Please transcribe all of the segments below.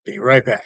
Be right back.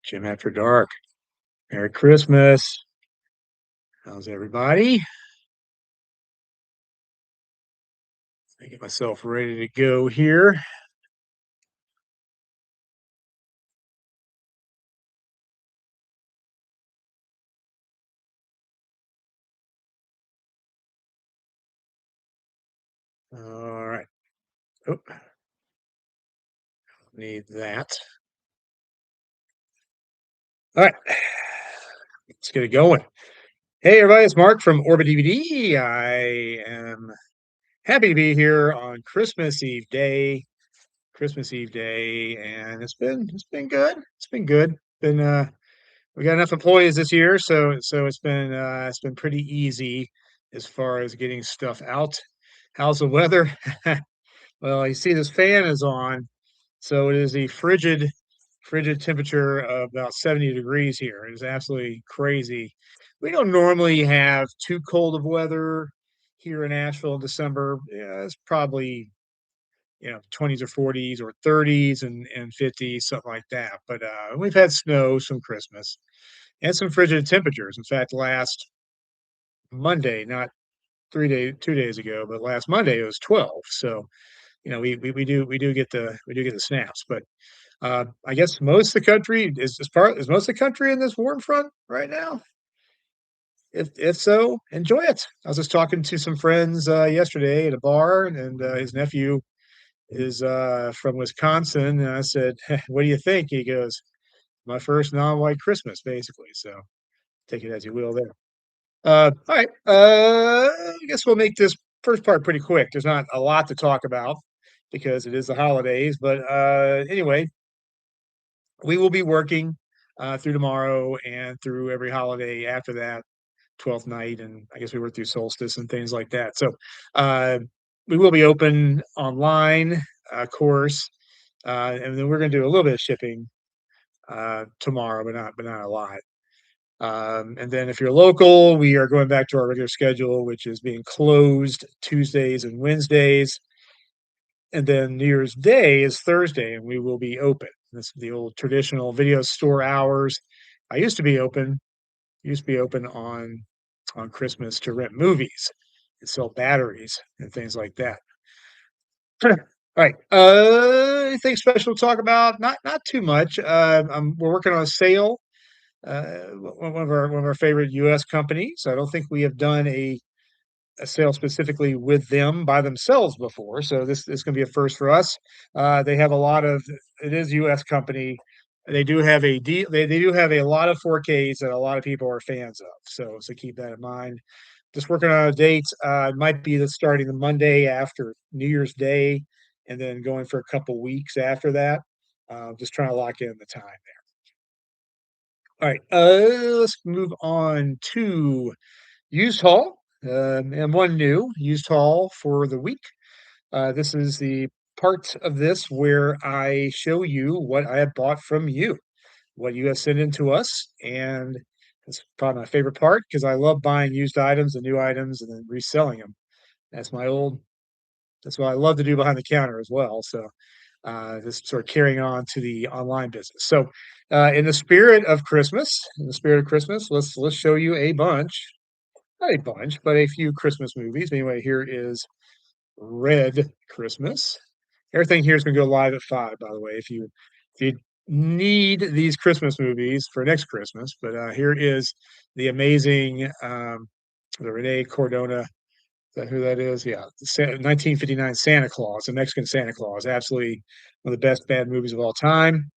Jim After Dark. Merry Christmas. How's everybody? I get myself ready to go here. All right. Oh, need that. All right. Let's get it going. Hey, everybody. It's Mark from Orbit DVD. I am happy to be here on Christmas Eve day. Christmas Eve day, and it's been good. It's been good. Been We got enough employees this year, so it's been pretty easy as far as getting stuff out. How's the weather? Well, you see this fan is on, so it is a frigid temperature of about 70 degrees here. It is absolutely crazy. We don't normally have too cold of weather here in Asheville in December. Yeah, it's probably 20s or 40s or 30s and 50s, something like that. But we've had snow, some Christmas, and some frigid temperatures. In fact, last Monday, not 3 days, 2 days ago, but last Monday it was 12. So we do get the snaps. But I guess most of the country is most of the country in this warm front right now. If so, enjoy it. I was just talking to some friends yesterday at a bar, and his nephew is from Wisconsin, and I said, "What do you think?" He goes, "My first non-white Christmas, basically." So take it as you will there. All right. I guess we'll make this first part pretty quick. There's not a lot to talk about because it is the holidays, but anyway, we will be working through tomorrow and through every holiday after that, 12th night, and I guess we work through solstice and things like that. So uh, we will be open online, of course, and then we're going to do a little bit of shipping tomorrow, but not a lot. And then if you're local, we are going back to our regular schedule, which is being closed Tuesdays and Wednesdays. And then New Year's Day is Thursday, and we will be open. This is the old traditional video store hours. I used to be open on Christmas to rent movies and sell batteries and things like that. All right. Anything special to talk about? Not too much. We're working on a sale. One of our favorite U.S. companies. I don't think we have done a sale specifically with them by themselves before, so this is going to be a first for us. They have a lot of it is U.S. company. They do have they do have a lot of 4Ks that a lot of people are fans of. So keep that in mind. Just working on a date. It might be the starting the Monday after New Year's Day, and then going for a couple weeks after that. Just trying to lock in the time. All right, let's move on to used haul, and one new used haul for the week. This is the part of this where I show you what I have bought from you, what you have sent in to us, and it's probably my favorite part because I love buying used items and new items and then reselling them. That's my old. That's what I love to do behind the counter as well. So just sort of carrying on to the online business. So, in the spirit of Christmas, let's show you a bunch, not a bunch, but a few Christmas movies. Anyway, here is Red Christmas. Everything here is going to go live at 5, by the way. If you need these Christmas movies for next Christmas, but here is the amazing the Renee Cordona Is that who that is? Yeah, 1959 Santa Claus, the Mexican Santa Claus, absolutely one of the best bad movies of all time.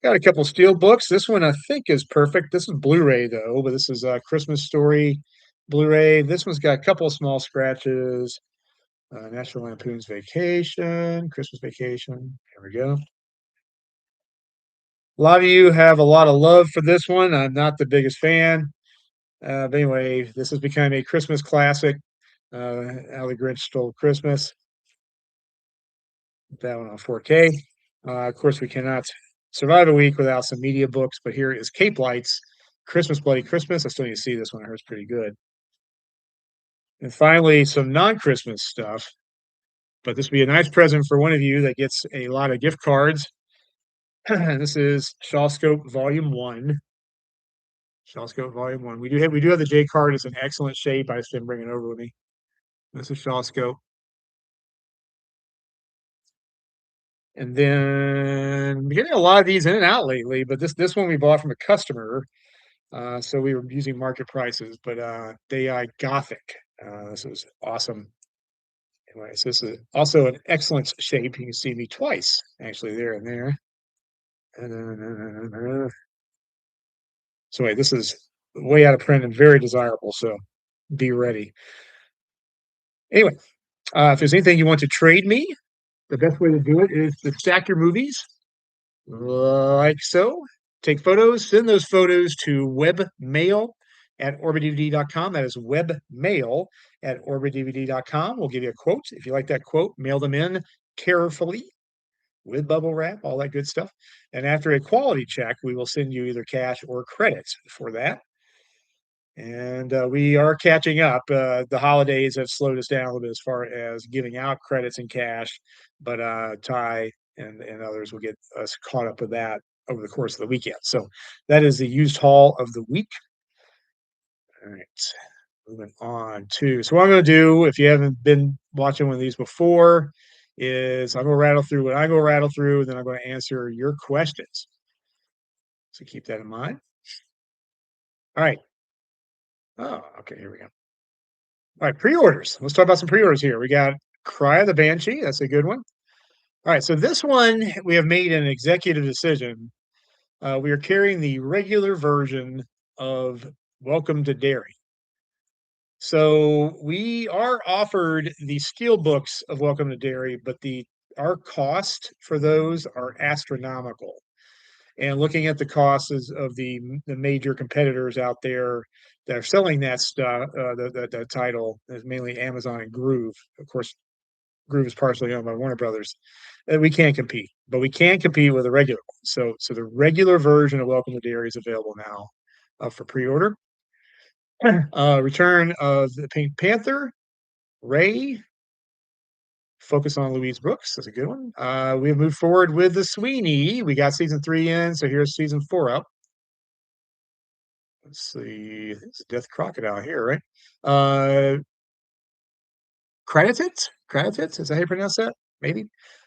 Got a couple steel books. This one I think is perfect. This is Blu-ray though, but this is a Christmas Story Blu-ray. This one's got a couple of small scratches. National Lampoon's Vacation, Christmas Vacation. Here we go. A lot of you have a lot of love for this one. I'm not the biggest fan. But anyway, this has become a Christmas classic. How the Grinch Stole Christmas. That one on 4K. Of course, we cannot survive a week without some media books, but here is Cape Lights, Christmas Bloody Christmas. I still need to see this one. I heard it's pretty good. And finally, some non-Christmas stuff, but this would be a nice present for one of you that gets a lot of gift cards. This is Shawscope Volume 1. Shawscope Volume 1. We do have the J card. It's in excellent shape. I just didn't bring it over with me. This is Shawscope. And then I'm getting a lot of these in and out lately, but this one we bought from a customer. So we were using market prices, but they Gothic. This was awesome. Anyways, this is also in excellent shape. You can see me twice, actually, there and there. So wait, this is way out of print and very desirable, so be ready. Anyway, if there's anything you want to trade me, the best way to do it is to stack your movies like so. Take photos, send those photos to webmail at orbitdvd.com. That is webmail at orbitdvd.com. We'll give you a quote. If you like that quote, mail them in carefully with bubble wrap, all that good stuff. And after a quality check, we will send you either cash or credits for that. And we are catching up. The holidays have slowed us down a little bit as far as giving out credits and cash, but Ty and others will get us caught up with that over the course of the weekend. So that is the used haul of the week. All right, moving on to, so what I'm going to do, if you haven't been watching one of these before, is I'm going to rattle through what I go rattle through, and then I'm going to answer your questions. So keep that in mind. All right. Oh, okay, here we go. All right, pre-orders. Let's talk about some pre-orders here. We got Cry of the Banshee. That's a good one. All right, so this one we have made an executive decision. We are carrying the regular version of Welcome to Derry. So we are offered the steel books of Welcome to Derry, but our cost for those are astronomical. And looking at the costs of the major competitors out there that are selling that stuff, the title is mainly Amazon and Groove. Of course, Groove is partially owned by Warner Brothers. We can't compete, but we can compete with a regular one. So the regular version of Welcome to Derry is available now for pre-order. Return of the Pink Panther, Ray. Focus on Louise Brooks. That's a good one. We have moved forward with the Sweeney. We got season 3 in, so here's season 4 up. Let's see. It's Death Crocodile here, right? Credited? Is that how you pronounce that? Maybe.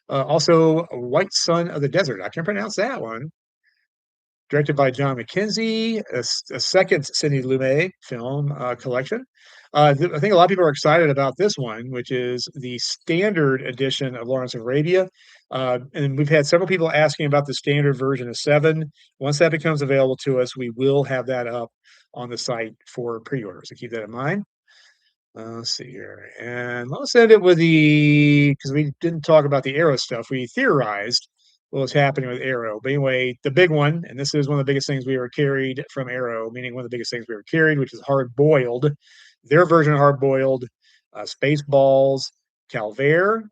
Also, White Son of the Desert. I can pronounce that one. Directed by John McKenzie, a second Sidney Lumet film collection. I think a lot of people are excited about this one, which is the standard edition of Lawrence of Arabia. And we've had several people asking about the standard version of 7. Once that becomes available to us, we will have that up on the site for pre-order. So keep that in mind. Let's see here. And let's end it with because we didn't talk about the Arrow stuff. We theorized what was happening with Arrow. But anyway, the big one, and this is one of the biggest things we ever carried from Arrow, meaning one of the biggest things we ever carried, which is Hard Boiled. Their version of Hard Boiled, Spaceballs, Calvaire.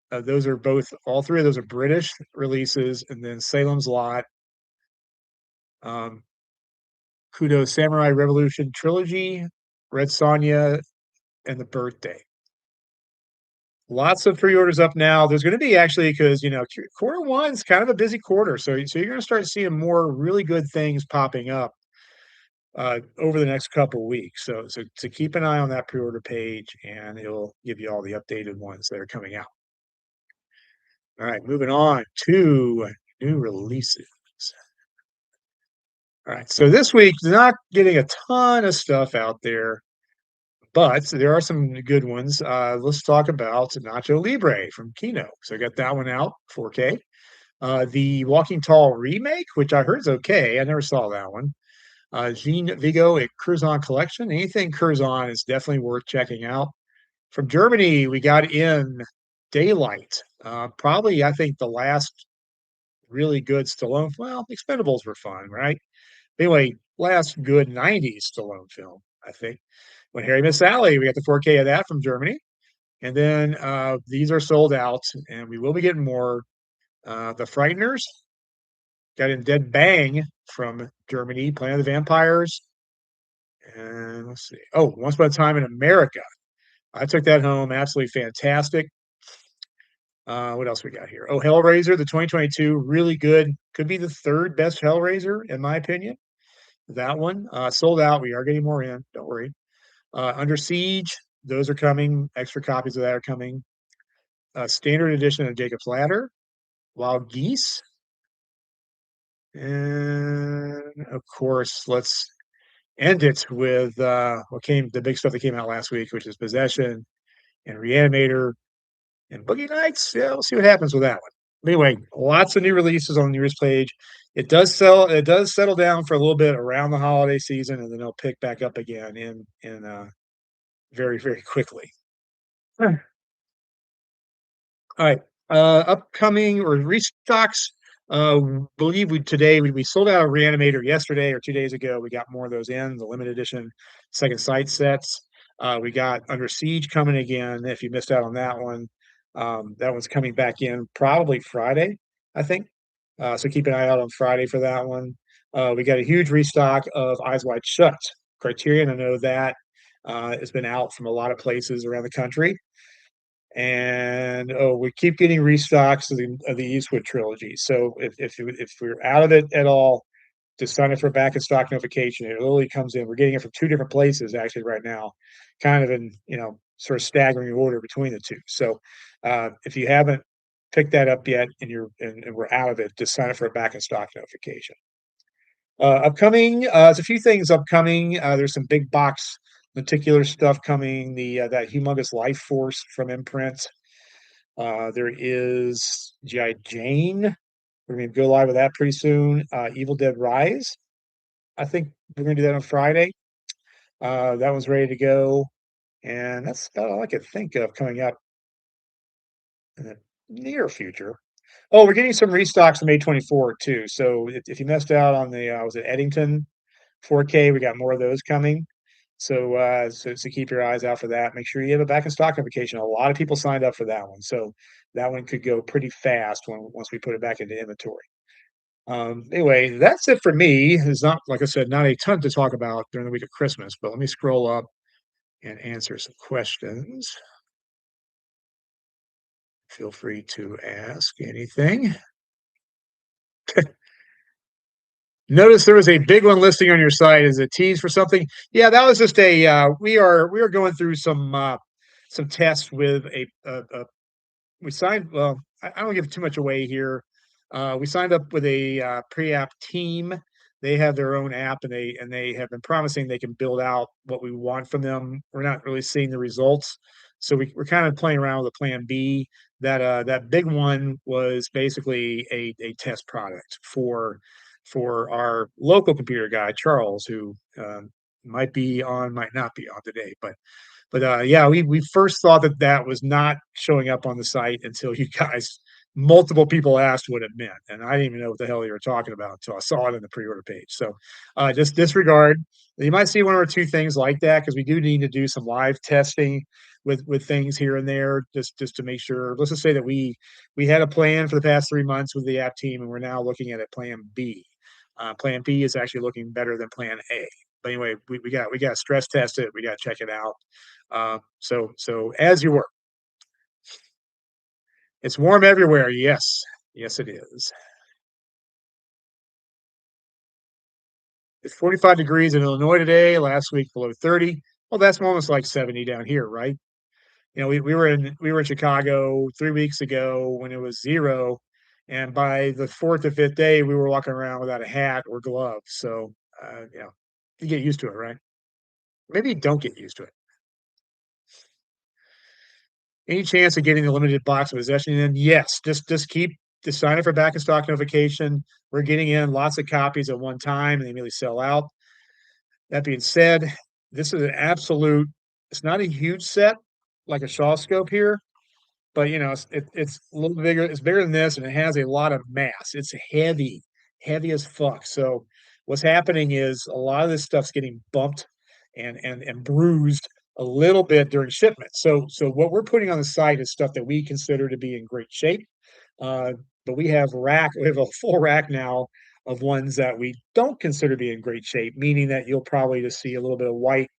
Those are all three of those are British releases, and then Salem's Lot, Kudo Samurai Revolution Trilogy, Red Sonja, and The Birthday. Lots of pre-orders up now. There's going to be actually, because quarter one's kind of a busy quarter, so you're going to start seeing more really good things popping up over the next couple weeks. So to keep an eye on that pre-order page, and it'll give you all the updated ones that are coming out. All right, moving on to new releases. All right, so this week, not getting a ton of stuff out there, But there are some good ones. Let's talk about Nacho Libre from Kino. So I got that one out, 4K. The Walking Tall remake, which I heard is okay. I never saw that one. Jean Vigo, a Curzon collection. Anything Curzon is definitely worth checking out. From Germany, we got in Daylight. Probably, I think, the last really good Stallone. Well, Expendables were fun, right? Anyway, last good 90s Stallone film, I think. When Harry Met Sally, we got the 4K of that from Germany. And then these are sold out, and we will be getting more. The Frighteners got in Dead Bang from Germany, Planet of the Vampires. And let's see. Oh, Once Upon a Time in America. I took that home. Absolutely fantastic. What else we got here? Oh, Hellraiser, the 2022, really good. Could be the third best Hellraiser, in my opinion. That one sold out. We are getting more in. Don't worry. Under Siege, those are coming. Extra copies of that are coming. Standard edition of Jacob's Ladder. Wild Geese. And of course, let's end it with the big stuff that came out last week, which is Possession and Reanimator and Boogie Nights. Yeah, we'll see what happens with that one. But anyway, lots of new releases on the news page. It does settle down for a little bit around the holiday season, and then it'll pick back up again in very, very quickly. All right. Upcoming or restocks. Believe we sold out a Reanimator yesterday or 2 days ago. We got more of those in the limited edition second sight sets. We got Under Siege coming again. If you missed out on that one, that one's coming back in probably Friday, I think. So keep an eye out on Friday for that one. We got a huge restock of Eyes Wide Shut. Criterion, I know that has been out from a lot of places around the country. And we keep getting restocks of the Eastwood trilogy. So if we're out of it at all, just sign up for back in stock notification. It literally comes in. We're getting it from two different places actually right now, kind of in sort of staggering order between the two. So if you haven't picked that up yet and we're out of it, just sign up for a back in stock notification. Upcoming, there's a few things upcoming. There's some big box lenticular stuff coming. That humongous Life Force from Imprint. There is G.I. Jane. We're going to go live with that pretty soon. Evil Dead Rise. I think we're going to do that on Friday. That one's ready to go, and that's about all I could think of coming up in the near future. Oh, we're getting some restocks on May 24 too. So if you missed out on the was it Eddington 4K, we got more of those coming. So keep your eyes out for that. Make sure you have a back in stock notification. A lot of people signed up for that one, so that one could go pretty fast once we put it back into inventory. Anyway, that's it for me. There's not, like I said, not a ton to talk about during the week of Christmas, but let me scroll up and answer some questions. Feel free to ask anything. Notice there was a big one listing on your site. Is it tease for something? Yeah, that was just a we are going through some tests with a we signed. Well, I don't give too much away here. We signed up with a pre-app team. They have their own app, and they have been promising they can build out what we want from them. We're not really seeing the results, so we're kind of playing around with a plan B. That big one was basically a test product for our local computer guy Charles, who might be on, might not be on today, but yeah, we first thought that was not showing up on the site until you guys, multiple people asked what it meant, and I didn't even know what the hell you were talking about until I saw it in the pre-order page. So just disregard. You might see one or two things like that because we do need to do some live testing with things here and there, just to make sure. Let's just say that we had a plan for the past 3 months with the app team, and we're now looking at a plan B. Plan B is actually looking better than Plan A. But anyway, we got stress test it. We got to check it out. So as you were, it's warm everywhere. Yes, yes, it is. It's 45 degrees in Illinois today. Last week below 30. Well, that's almost like 70 down here, right? We were in Chicago 3 weeks ago when it was 0, and by the fourth or fifth day, we were walking around without a hat or gloves. So you get used to it, right? Maybe you don't get used to it. Any chance of getting the limited box of possession in? Yes, just keep just sign up for back in stock notification. We're getting in lots of copies at one time and they immediately sell out. That being said, this is an absolute, it's not a huge set like a Shaw scope here, but it's a little bigger. It's bigger than this, and it has a lot of mass. It's heavy, heavy as fuck. So what's happening is a lot of this stuff's getting bumped and bruised a little bit during shipment. So what we're putting on the site is stuff that we consider to be in great shape. Uh, but we have a full rack now of ones that we don't consider to be in great shape, meaning that you'll probably just see a little bit of white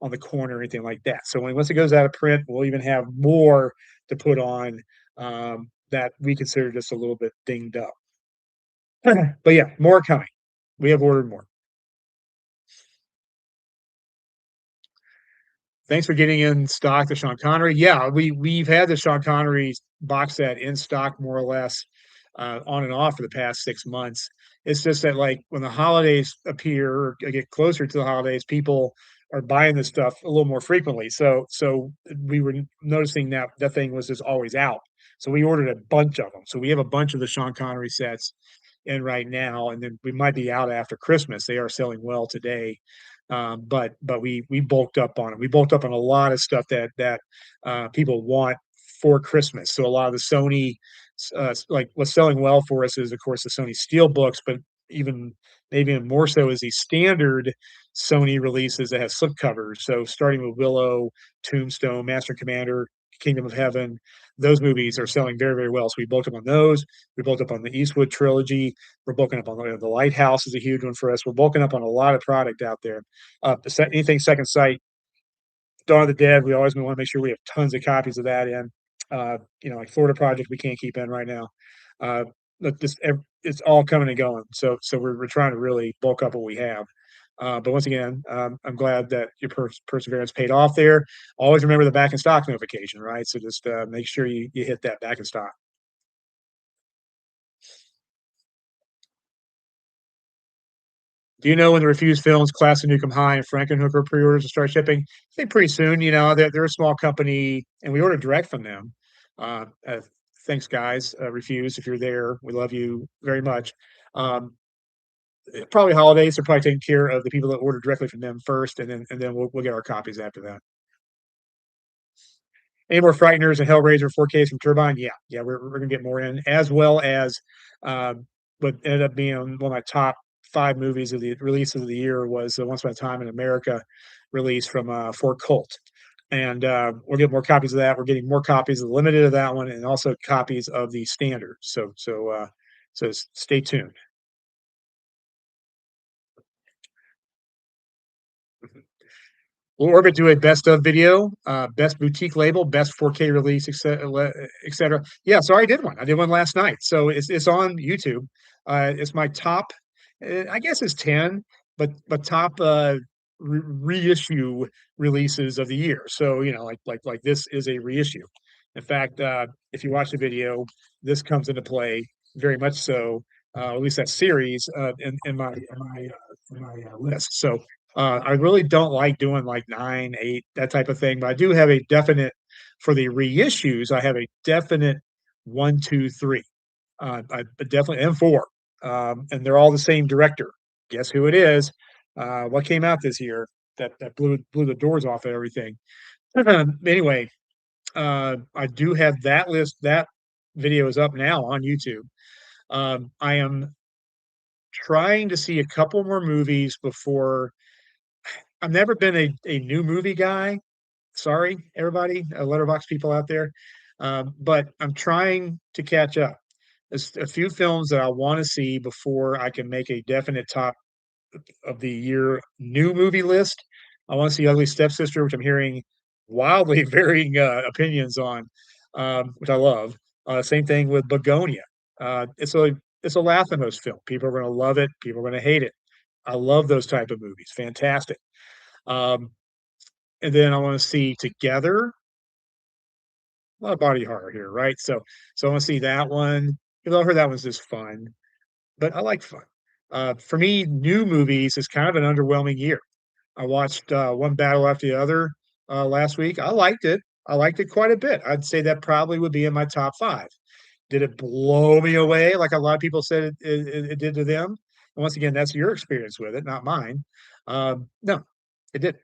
on the corner or anything like that. So once it goes out of print, we'll even have more to put on that we consider just a little bit dinged up. But yeah, more coming. We have ordered more. Thanks for getting in stock the Sean Connery. Yeah, we've had the Sean Connery box set in stock more or less on and off for the past 6 months. It's just that like when the holidays appear or get closer to the holidays, people are buying this stuff a little more frequently. So we were noticing that that thing was just always out. So we ordered a bunch of them. So we have a bunch of the Sean Connery sets in right now, and then we might be out after Christmas. They are selling well today. But we bulked up on it. We bulked up on a lot of stuff that people want for Christmas. So a lot of the Sony, like what's selling well for us is of course the Sony steelbooks, but even maybe even more so is the standard Sony releases that have slipcovers. So starting with Willow, Tombstone, Master and Commander, Kingdom of Heaven, those movies are selling very, very well. So we bulked up on those. We bulked up on the Eastwood trilogy. We're bulking up on the Lighthouse is a huge one for us. We're bulking up on a lot of product out there. Anything Second Sight, Dawn of the Dead, we always want to make sure we have tons of copies of that in. Like Florida Project, we can't keep in right now. Uh, it's all coming and going. So we're trying to really bulk up what we have. But once again, I'm glad that your perseverance paid off there. Always remember the back in stock notification, right? So just make sure you hit that back in stock. Do you know when the refused films, Class of Nukem High and Frankenhooker pre-orders will start shipping? I think pretty soon. They're a small company, and we order direct from them. Uh, uh, Thanks, guys. Refuse if you're there. We love you very much. Um, Probably holidays. They're probably taking care of the people that order directly from them first, and then we'll get our copies after that. Any more Frighteners and Hellraiser 4Ks from Turbine? Yeah, yeah, we're gonna get more in, as well as uh, what ended up being one of my top five movies of the releases of the year was Once Upon a Time in America release from Fort Colt. And we'll get more copies of that. We're getting more copies of the limited of that one, and also copies of the standard. So stay tuned. Will Orbit do a best of video, best boutique label, best 4K release, et cetera? Yeah, so I did one. I did one last night. So it's on YouTube. It's my top, I guess it's 10, but top reissue releases of the year. So like this is a reissue. In fact, if you watch the video, this comes into play very much so. At least that series in my list. So I really don't like doing like 9, 8, that type of thing, but I do have a definite for the reissues. I have a definite 1, 2, 3. I definitely and 4, and they're all the same director. Guess who it is? What came out this year that blew the doors off of everything. Anyway, I do have that list. That video is up now on YouTube. I am trying to see a couple more movies before. I've never been a new movie guy. Sorry, everybody, letterbox people out there. But I'm trying to catch up. There's a few films that I want to see before I can make a definite top of the year new movie list. I want to see Ugly Stepsister, which I'm hearing wildly varying opinions on, which I love. Same thing with Begonia. It's a Lathamos film. People are going to love it. People are going to hate it. I love those type of movies. Fantastic. Um, and then I want to see Together. A lot of body horror here, right? So I want to see that one. Because I heard that one's just fun, but I like fun. For me, new movies is kind of an underwhelming year. I watched one battle after the other last week. I liked it. I liked it quite a bit. I'd say that probably would be in my top 5. Did it blow me away like a lot of people said it did to them? And once again, that's your experience with it, not mine. No, it didn't.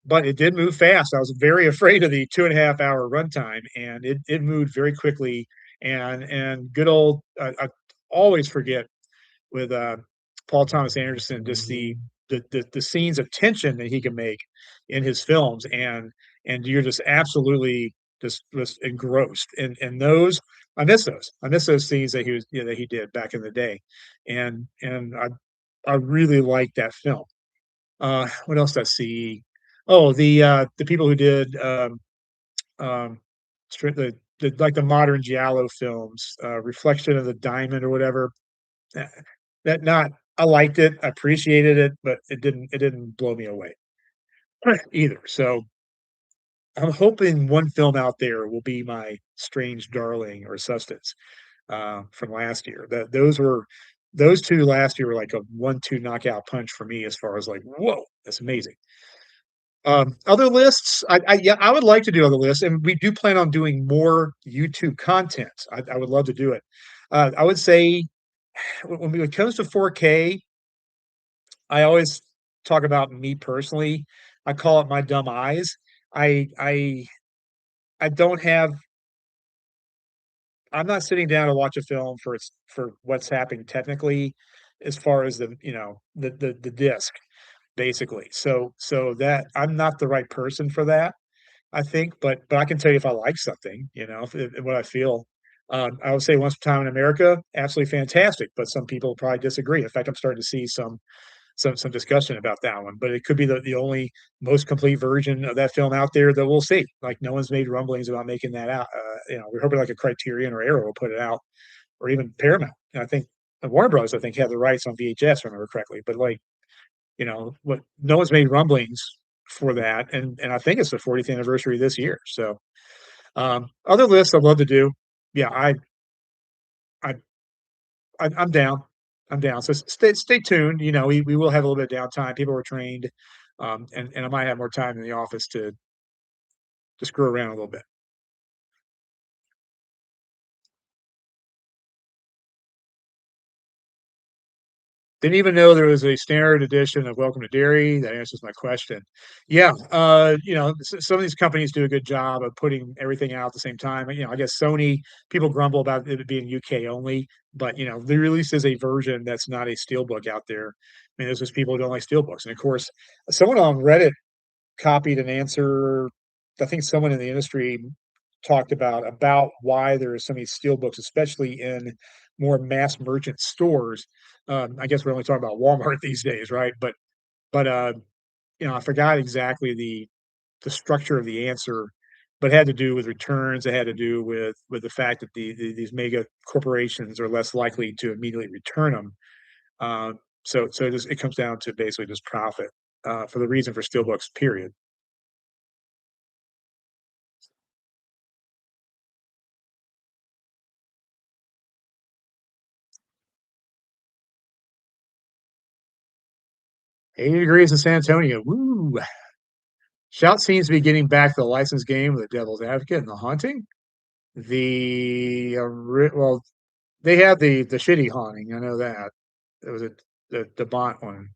But it did move fast. I was very afraid of the 2.5 hour runtime, and it moved very quickly. And good old I always forget with Paul Thomas Anderson just the scenes of tension that he can make in his films, and you're just absolutely just engrossed. And those I miss those scenes that he was that he did back in the day, and I really like that film. What else did I see? Oh, the people who did um, like the modern giallo films, Reflection of the Diamond or whatever. eh, That not I liked it, I appreciated it, but it didn't blow me away either. So I'm hoping one film out there will be my Strange Darling or Substance from last year. Those two last year were like a 1-2 knockout punch for me as far as like, whoa, that's amazing. Other lists, yeah, I would like to do other lists, and we do plan on doing more YouTube content. I would love to do it. I would say when it comes to 4K, I always talk about me personally. I call it my dumb eyes. I I I don't have. I'm not sitting down to watch a film for what's happening technically, as far as the disc basically. So that I'm not the right person for that. I think, but I can tell you if I like something, if what I feel. I would say Once Upon a Time in America, absolutely fantastic, but some people probably disagree. In fact, I'm starting to see some discussion about that one, but it could be the only most complete version of that film out there that we'll see. Like no one's made rumblings about making that out. We're hoping like a Criterion or Arrow will put it out, or even Paramount. And I think Warner Bros. I think have the rights on VHS, if I remember correctly. But like what no one's made rumblings for that, and I think it's the 40th anniversary this year. So other lists I'd love to do. Yeah, I, I'm down. I'm down. So stay tuned. We will have a little bit of downtime. People are trained, and I might have more time in the office to screw around a little bit. Didn't even know there was a standard edition of Welcome to Dairy. That answers my question. Yeah, some of these companies do a good job of putting everything out at the same time. I guess Sony, people grumble about it being UK only, but they released as a version that's not a steelbook out there. I mean, there's just people who don't like steelbooks, and of course, someone on Reddit copied an answer. I think someone in the industry talked about why there are so many steelbooks, especially in more mass merchant stores. I guess we're only talking about Walmart these days, right? But I forgot exactly the structure of the answer, but it had to do with returns. It had to do with the fact that these mega corporations are less likely to immediately return them. So it comes down to basically just profit for the reason for steelbooks. Period. 80 degrees in San Antonio. Woo! Shout seems to be getting back to the licensed game with the Devil's Advocate and the Haunting. Well, they had the shitty Haunting. I know that. It was the Bont one.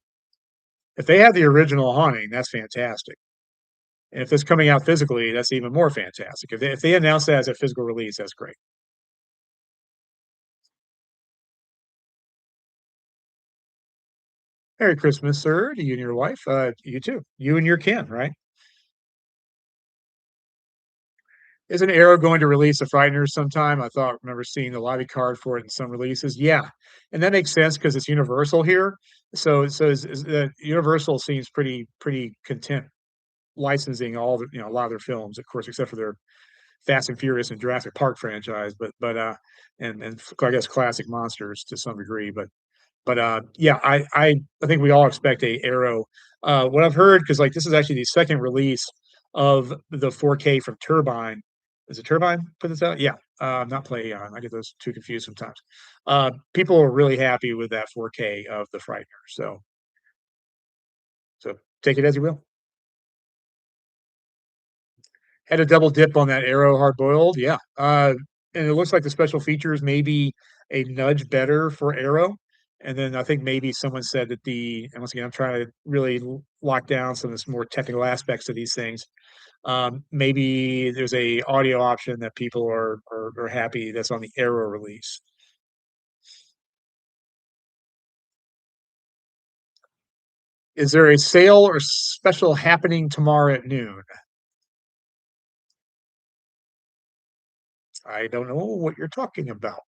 If they have the original Haunting, that's fantastic. And if it's coming out physically, that's even more fantastic. If they announce that as a physical release, that's great. Merry Christmas, sir, to you and your wife. You too. You and your kin, right? Isn't Arrow going to release the Frighteners sometime? Remember seeing the lobby card for it in some releases. Yeah, and that makes sense because it's Universal here. So Universal seems pretty content licensing a lot of their films, of course, except for their Fast and Furious and Jurassic Park franchise, but and I guess classic monsters to some degree. But yeah, I think we all expect a Arrow. What I've heard, because like this is actually the second release of the 4K from Turbine. Is it Turbine put this out? Yeah, not Play on. I get those two confused sometimes. People are really happy with that 4K of the Frightener. So take it as you will. Had a double dip on that Arrow hard boiled, yeah. And it looks like the special features may be a nudge better for Arrow. And then I think maybe someone said that and once again, I'm trying to really lock down some of the more technical aspects of these things. Maybe there's a audio option that people are happy that's on the Arrow release. Is there a sale or special happening tomorrow at noon? I don't know what you're talking about.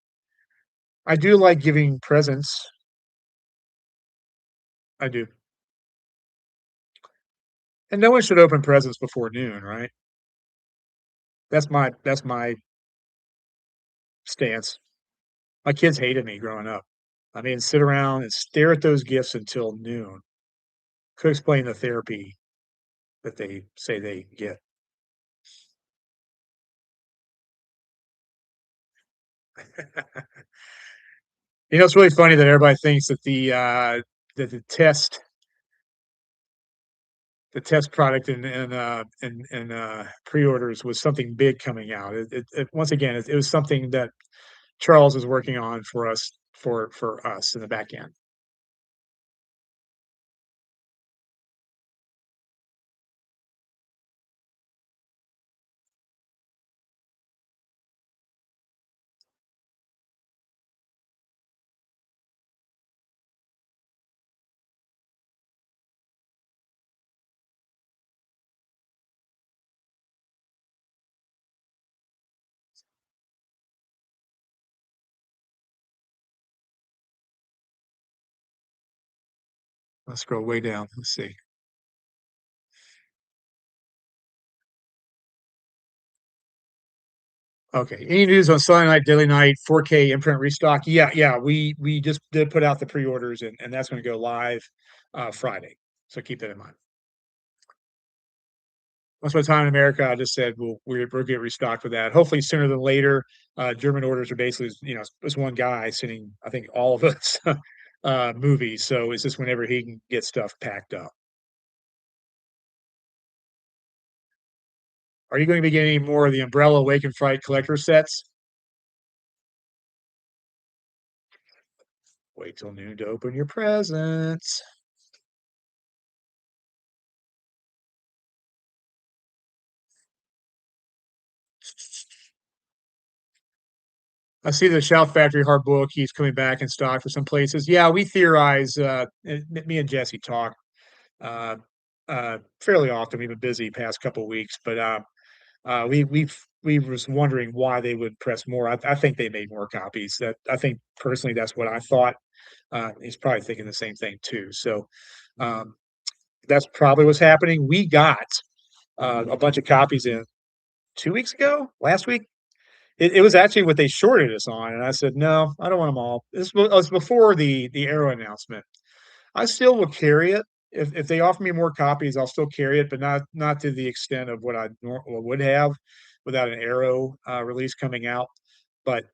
I do like giving presents. I do. And no one should open presents before noon, right? That's my stance. My kids hated me growing up. I mean, sit around and stare at those gifts until noon. Could explain the therapy that they say they get. You know, it's really funny that everybody thinks that that the test product and pre-orders was something big coming out. Once again, it was something that Charles is working on for us for us in the back end. Let's scroll way down. Let's see. Okay. Any news on Silent Night, Daily Night, 4K imprint restock? Yeah, yeah. We just did put out the pre-orders and that's going to go live Friday. So keep that in mind. Most of my time in America, I just said we'll get restocked with that. Hopefully sooner than later. German orders are basically, it's one guy sending, I think, all of us movies. So it's just whenever he can get stuff packed up. Are you going to be getting any more of the Umbrella Wake and Fright collector sets? Wait till noon to open your presents. I see the Shout Factory hard boiled keeps coming back in stock for some places. Yeah, we theorize. Me and Jesse talk uh, fairly often. We've been busy past couple of weeks, but we was wondering why they would press more. I think they made more copies. That I think personally, that's what I thought. He's probably thinking the same thing too. So um, that's probably what's happening. We got a bunch of copies in 2 weeks ago, last week. It was actually what they shorted us on, and I said, "No, I don't want them all." This was before the Arrow announcement. I still will carry it. If they offer me more copies, I'll still carry it, but not to the extent of what I would have without an Arrow release coming out. But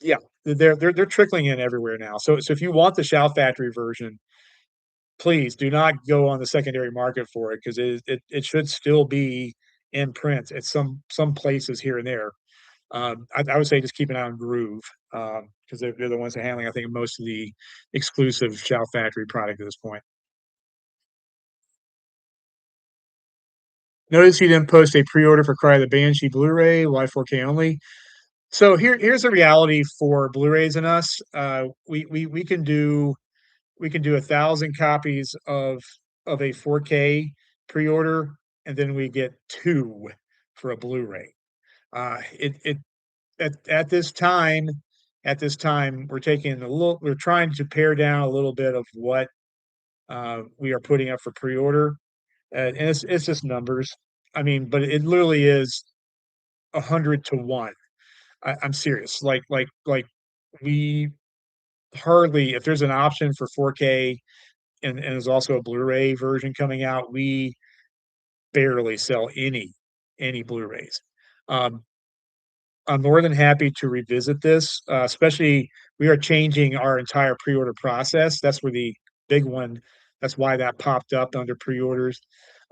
yeah, they're trickling in everywhere now. So if you want the Shout Factory version, please do not go on the secondary market for it because it should still be in print at some places here and there. I would say just keep an eye on Groove because they're the ones that are handling, I think, most of the exclusive Shout Factory product at this point. Notice he didn't post a pre-order for Cry of the Banshee Blu-ray, Y4K only. So here's the reality for Blu-rays and us. We can do 1,000 copies of a 4K pre-order, and then we get two for a Blu-ray. It at this time we're trying to pare down a little bit of what we are putting up for pre-order, and it's just numbers. I mean, but it literally is 100 to 1. I'm serious. We hardly, if there's an option for 4K and there's also a Blu-ray version coming out, we barely sell any Blu-rays. Um, I'm more than happy to revisit this, especially we are changing our entire pre-order process. That's where the big one, that's why that popped up under pre-orders.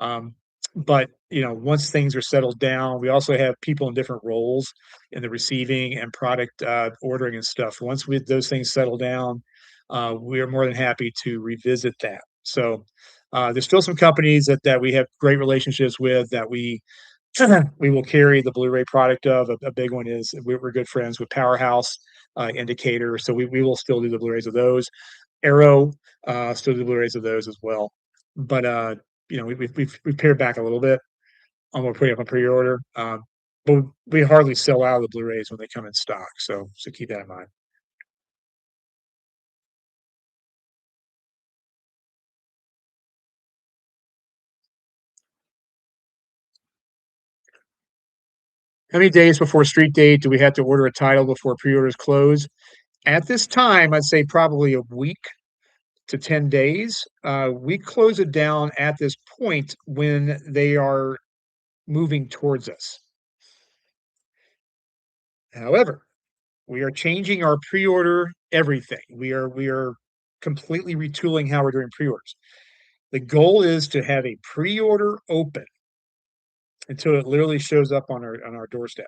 Um, But, once things are settled down, we also have people in different roles in the receiving and product, ordering and stuff. Once with those things settle down, we're more than happy to revisit that. So, there's still some companies that we have great relationships with that we will carry the Blu-ray product of. A big one is we're good friends with Powerhouse, Indicator, so we will still do the Blu-rays of those. Arrow, still do Blu-rays of those as well. But, we've pared back a little bit on what we're putting up on pre-order, but we hardly sell out of the Blu-rays when they come in stock, so keep that in mind. How many days before street date do we have to order a title before pre-orders close? At this time, I'd say probably a week to 10 days. We close it down at this point when they are moving towards us. However, we are changing our pre-order everything. We are completely retooling how we're doing pre-orders. The goal is to have a pre-order open until it literally shows up on our doorstep.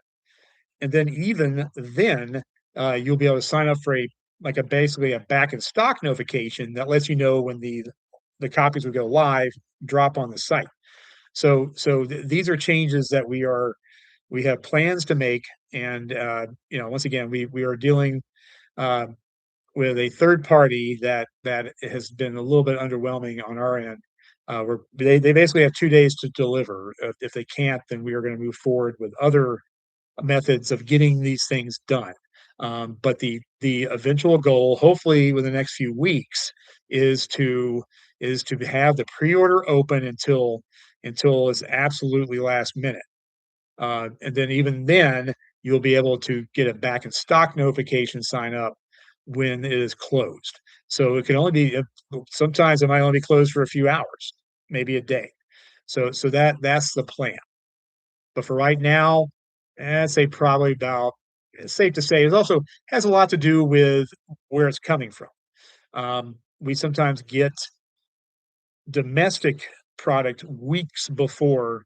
And then even then, you'll be able to sign up for basically a back in stock notification that lets you know when the copies will go live, drop on the site. These are changes that we have plans to make, and once again, we are dealing uh, with a third party that has been a little bit underwhelming on our end. Where they basically have 2 days to deliver. If they can't, then we are going to move forward with other methods of getting these things done. But the eventual goal, hopefully within the next few weeks, is to have the pre-order open until it's absolutely last minute. And then even then, you'll be able to get a back in stock notification sign up when it is closed. So it can only be sometimes it might only be closed for a few hours, maybe a day. So that's the plan. But for right now, I'd say probably about it's safe to say it also has a lot to do with where it's coming from. We sometimes get domestic product weeks before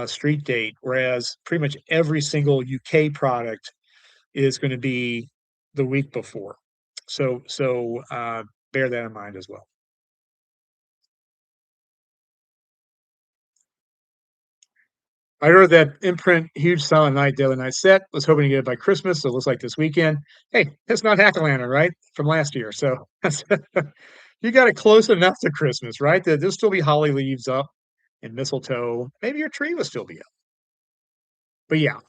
street date, whereas pretty much every single UK product is going to be the week before. So bear that in mind as well. I heard that Imprint huge Silent Night the other night set. Was hoping to get it by Christmas, so it looks like this weekend. Hey, it's not Hack-A-Lantern, right? From last year, so you got it close enough to Christmas, right? There'll still be holly leaves up and mistletoe. Maybe your tree will still be up. But yeah,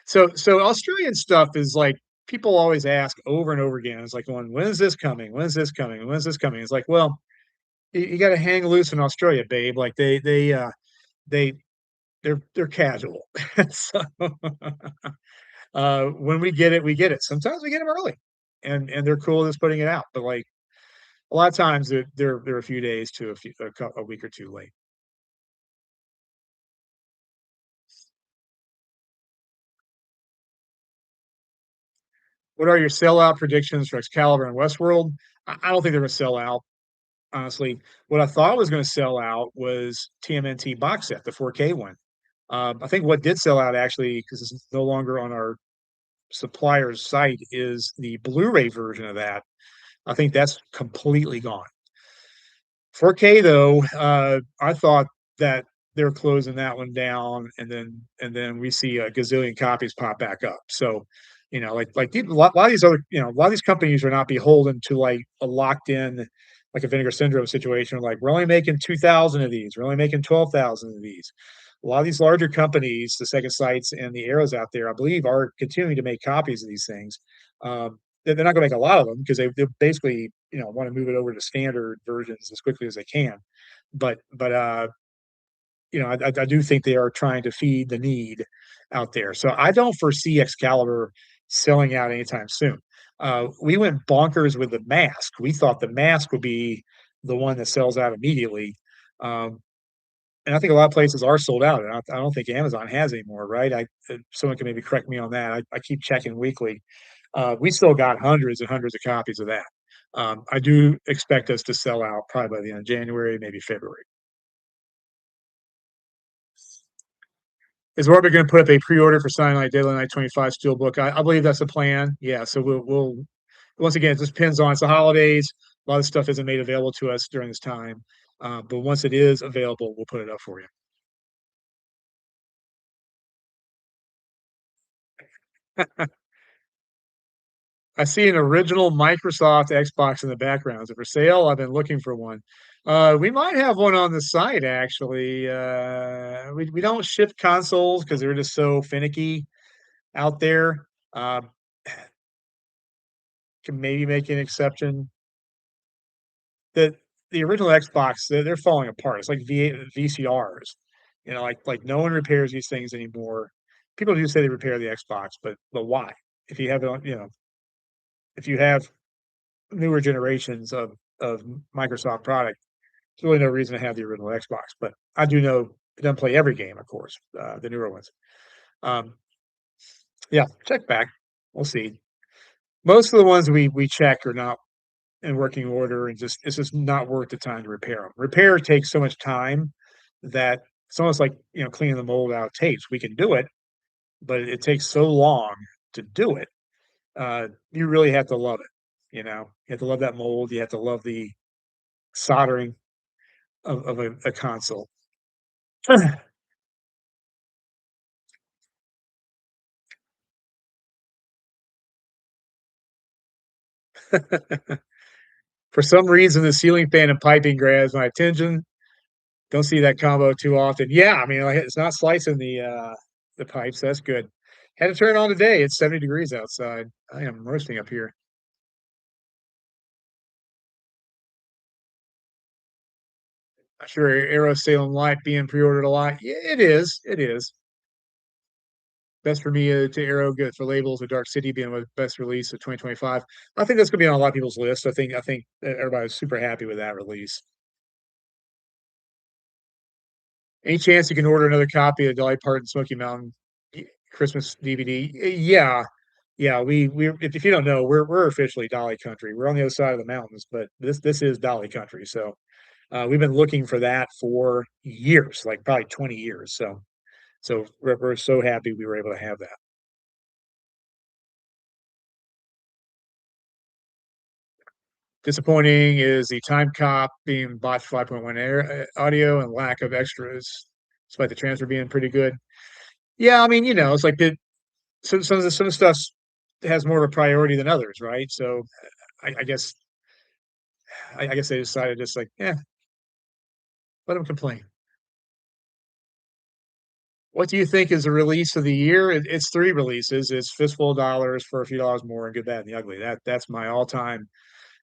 so Australian stuff is like people always ask over and over again. It's like going, when is this coming? When is this coming? When is this coming? It's like, well, you got to hang loose in Australia, babe. Like they they're casual. So when we get it, we get it. Sometimes we get them early, and they're cool with us putting it out. But like a lot of times, they're a few days to a week or two late. What are your sellout predictions for Excalibur and Westworld? I don't think they're gonna sell out. Honestly, what I thought was going to sell out was TMNT box set, the 4K one. I think what did sell out actually, because it's no longer on our supplier's site, is the Blu-ray version of that. I think that's completely gone. 4K though, I thought that they're closing that one down, and then we see a gazillion copies pop back up. So, a lot of these other, a lot of these companies are not beholden to like a locked in, like a Vinegar Syndrome situation. Like we're only making 2,000 of these, we're only making 12,000 of these. A lot of these larger companies, the Second Sights and the Arrows out there, I believe, are continuing to make copies of these things. They're not going to make a lot of them because they basically want to move it over to standard versions as quickly as they can. But I do think they are trying to feed the need out there. So I don't foresee Excalibur selling out anytime soon. We went bonkers with the mask. We thought the mask would be the one that sells out immediately. Um, and I think a lot of places are sold out. And I don't think Amazon has anymore, right? Someone can maybe correct me on that. I keep checking weekly. We still got hundreds and hundreds of copies of that. I do expect us to sell out probably by the end of January, maybe February. is Orbit going to put up a pre-order for Sign Night Deadly Night 25 Steelbook? I believe that's the plan. Yeah, so we'll once again, it just depends on it's the holidays. A lot of stuff isn't made available to us during this time, but once it is available, we'll put it up for you. I see an original Microsoft Xbox in the background. Is it for sale? I've been looking for one. We might have one on the site actually. We don't ship consoles because they're just so finicky out there. Uh, can maybe make an exception. The the original Xbox, they're falling apart. It's like VCRs. You know, like no one repairs these things anymore. People do say they repair the Xbox, but why? If you have it on, you know, if you have newer generations of Microsoft product, there's really no reason to have the original Xbox. But I do know it doesn't play every game, of course, the newer ones. Um, yeah, check back. We'll see. Most of the ones we check are not in working order, and just it's just not worth the time to repair them. Repair takes so much time that it's almost like, you know, cleaning the mold out of tapes. We can do it, but it takes so long to do it. You really have to love it. You know, you have to love that mold. You have to love the soldering of a console. For some reason, the ceiling fan and piping grabs my attention. Don't see that combo too often. Yeah, I mean, like, it's not slicing the pipes. That's good. Had to turn it on today. It's 70 degrees outside. I am roasting up here. Not sure Aero Salem Light being pre-ordered a lot. Yeah, it is. It is. Best for me to Aero, good for labels with Dark City being the best release of 2025. I think that's gonna be on a lot of people's list. I think everybody's super happy with that release. Any chance you can order another copy of Dolly Parton Smoky Mountain Christmas DVD? Yeah, yeah. We if you don't know, we're officially Dolly country. We're on the other side of the mountains, but this is Dolly country. So we've been looking for that for years, like probably 20 years. So we're so happy we were able to have that. Disappointing is the time cop being botched 5.1 air, audio and lack of extras, despite the transfer being pretty good. Yeah, I mean, you know, it's like some of the stuff has more of a priority than others, right? So I guess I guess they decided just like, yeah, let them complain. What do you think is the release of the year? It's three releases. It's Fistful of Dollars, For a Few Dollars More, and Good, Bad, and the Ugly. That's my all time.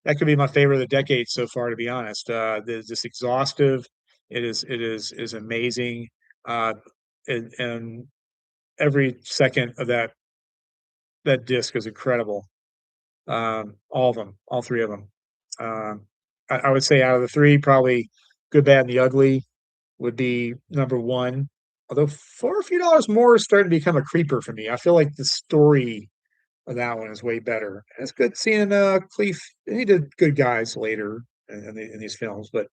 That could be my favorite of the decade so far, to be honest. This exhaustive. It is amazing, uh, and every second of that disc is incredible. All of them, all three of them. Um, I would say out of the three, probably Good, Bad, and the Ugly would be number one. Although For a Few Dollars More is starting to become a creeper for me. I feel like the story of that one is way better. And it's good seeing Cleef. He did Good Guys later in these films, but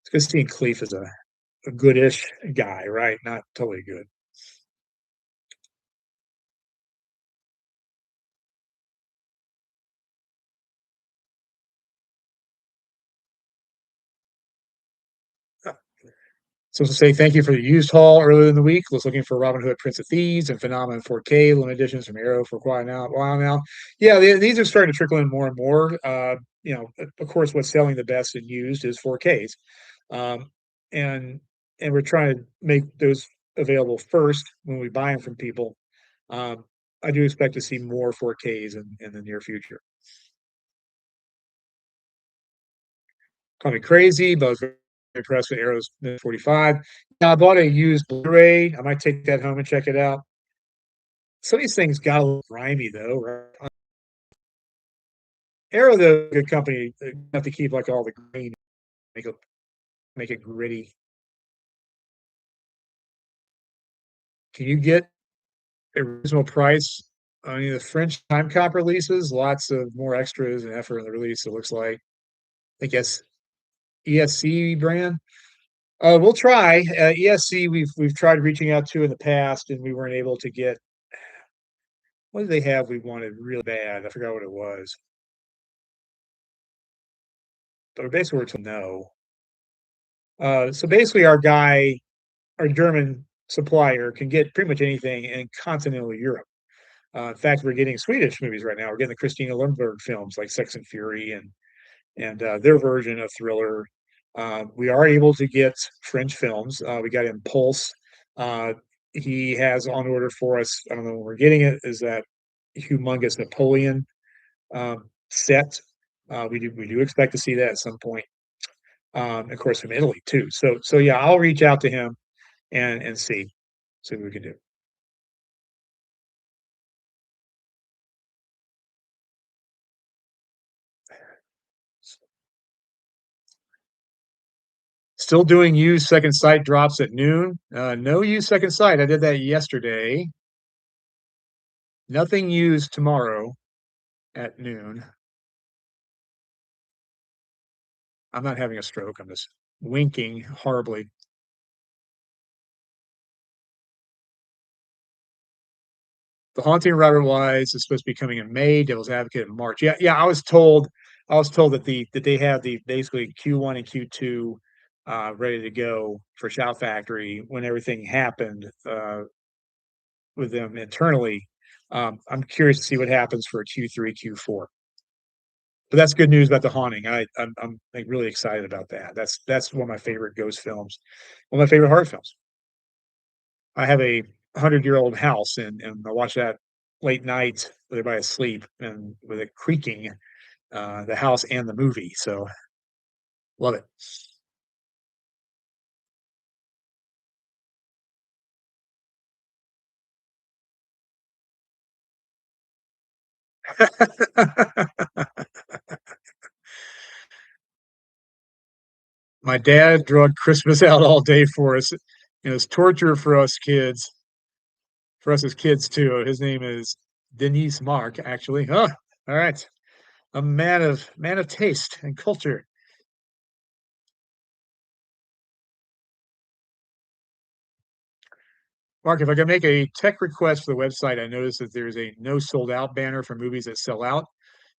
it's good seeing Cleef as a goodish guy, right? Not totally good. So to say thank you for the used haul earlier in the week. Was looking for Robin Hood, Prince of Thieves, and Phenomenon 4K limited editions from Arrow for quite a while now. Yeah, these are starting to trickle in more and more. You know, of course, what's selling the best and used is 4Ks, um, and and we're trying to make those available first when we buy them from people. Um, I do expect to see more 4Ks in the near future. Call me crazy, but I was very impressed with Arrow's 45. Now, I bought a used Blu-ray. I might take that home and check it out. Some of these things got a little grimy though, right? Arrow, though, good company. They have to keep like all the green, make it make it gritty. Can you get a reasonable price on any of the French time cop releases? Lots of more extras and effort in the release. It looks like. I guess ESC brand. We'll try. ESC, we've tried reaching out to in the past, and we weren't able to get. What did they have we wanted really bad? I forgot what it was. But basically, we're told no. So basically, our German supplier, can get pretty much anything in continental Europe. In fact, we're getting Swedish movies right now. We're getting the Christina Lundberg films like Sex and Fury and their version of Thriller. We are able to get French films. We got Impulse. Uh, he has on order for us. I don't know when we're getting it. Is that humongous Napoleon set? We do expect to see that at some point. Of course, from Italy too. So yeah, I'll reach out to him and see what we can do. Still doing used second sight drops at noon. No used second sight. I did that yesterday. Nothing used tomorrow at noon. I'm not having a stroke. I'm just winking horribly. The Haunting of Robert Wise is supposed to be coming in May. Devil's Advocate in March. Yeah, yeah. I was told that they have the basically Q1 and Q2 ready to go for Shout Factory when everything happened with them internally. I'm curious to see what happens for Q3, Q4. But that's good news about the haunting. I'm like really excited about that. That's one of my favorite ghost films, one of my favorite horror films. I have a 100-year-old house, and I watch that late night with everybody asleep and with it creaking, the house and the movie. So love it. My dad drug Christmas out all day for us. It was torture for us kids, for us as kids too. His name is Denise Mark, actually. Huh. All right. A man of taste and culture. Mark, if I can make a tech request for the website, I noticed that there's a no sold out banner for movies that sell out.